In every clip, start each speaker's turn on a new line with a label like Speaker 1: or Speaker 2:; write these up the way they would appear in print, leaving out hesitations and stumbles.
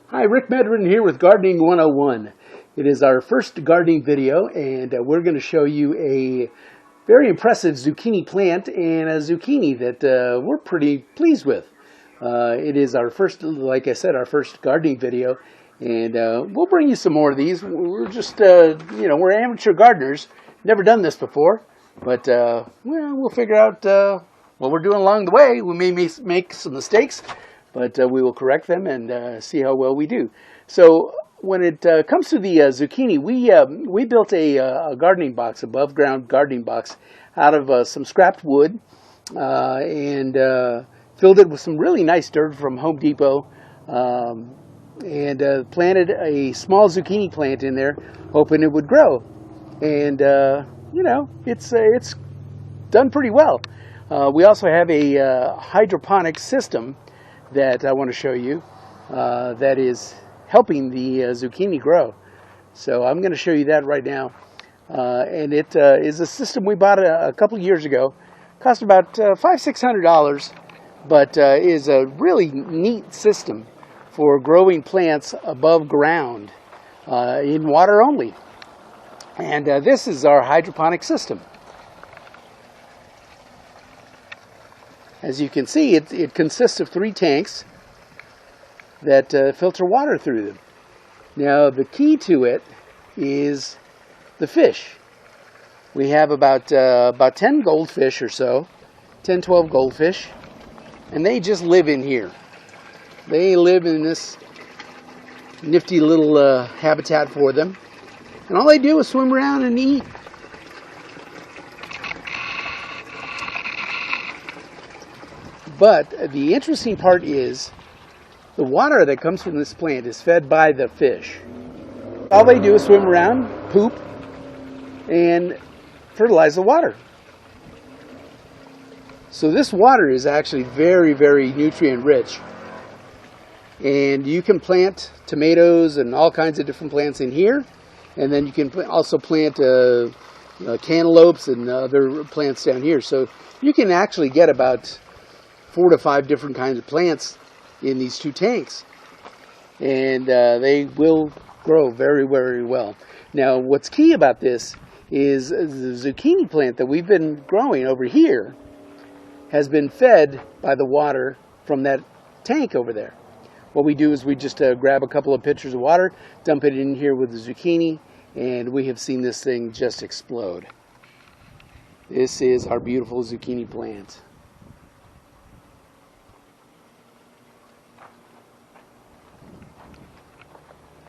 Speaker 1: Hi, Rick Medrin here with Gardening 101. It is our first gardening video, and we're going to show you a very impressive zucchini plant and a zucchini that we're pretty pleased with. It is our first, like I said, our first gardening video, and we'll bring you some more of these. We're just, we're amateur gardeners, never done this before, but we'll figure out what we're doing along the way. We may make some mistakes, but we will correct them and see how well we do. So when it comes to the zucchini, we built a gardening box, above ground gardening box, out of some scrapped wood and filled it with some really nice dirt from Home Depot, and planted a small zucchini plant in there, hoping it would grow. And it's done pretty well. We also have a hydroponic system that I want to show you that is helping the zucchini grow. So I'm going to show you that right now. And it is a system we bought a couple of years ago. Cost about $500–600, but is a really neat system for growing plants above ground in water only. And this is our hydroponic system. As you can see, it consists of 3 tanks that filter water through them. Now, the key to it is the fish. We have about 10 goldfish or so, 10, 12 goldfish, and they just live in here. They live in this nifty little habitat for them, and all they do is swim around and eat. But the interesting part is the water that comes from this plant is fed by the fish. All they do is swim around, poop, and fertilize the water. So this water is actually very, very nutrient rich. And you can plant tomatoes and all kinds of different plants in here. And then you can also plant cantaloupes and other plants down here. So you can actually get about 4 to 5 different kinds of plants in these 2 tanks, and they will grow very, very well. Now, what's key about this is the zucchini plant that we've been growing over here has been fed by the water from that tank over there. What we do is we just grab a couple of pitchers of water, dump it in here with the zucchini, and we have seen this thing just explode. This is our beautiful zucchini plant.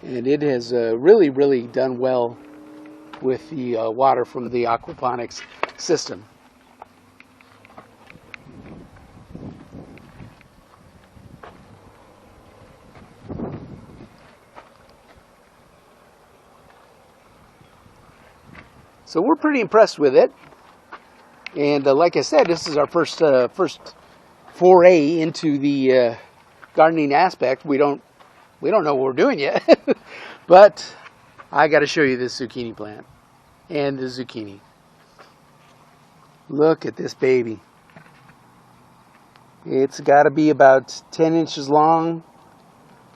Speaker 1: And it has really, really done well with the water from the aquaponics system. So we're pretty impressed with it. And like I said, this is our first foray into the gardening aspect. We don't know what we're doing yet, but I got to show you this zucchini plant and the zucchini. Look at this baby. It's got to be about 10 inches long,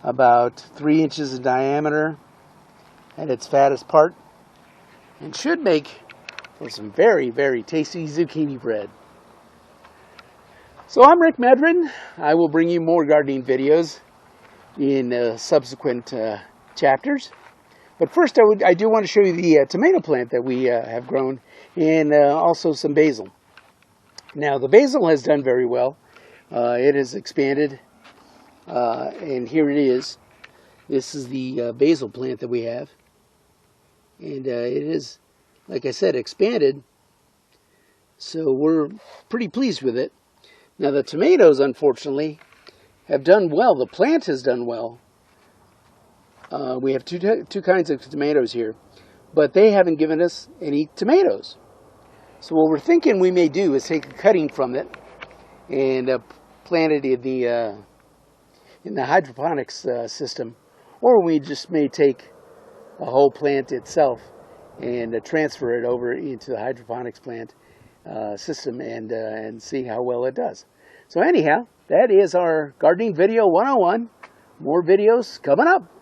Speaker 1: about 3 inches in diameter at its fattest part, and should make for some very, very tasty zucchini bread. So I'm Rick Medrin. I will bring you more gardening videos in subsequent chapters. But first I do want to show you the tomato plant that we have grown, and also some basil. Now the basil has done very well. It has expanded, and here it is. This is the basil plant that we have, and it is, like I said, expanded, so we're pretty pleased with it. Now the tomatoes, unfortunately, have done well. The plant has done well. We have two kinds of tomatoes here, but they haven't given us any tomatoes. So what we're thinking we may do is take a cutting from it and plant it in the hydroponics system, or we just may take a whole plant itself and transfer it over into the hydroponics plant system and see how well it does. So anyhow, that is our gardening video 101 More videos coming up.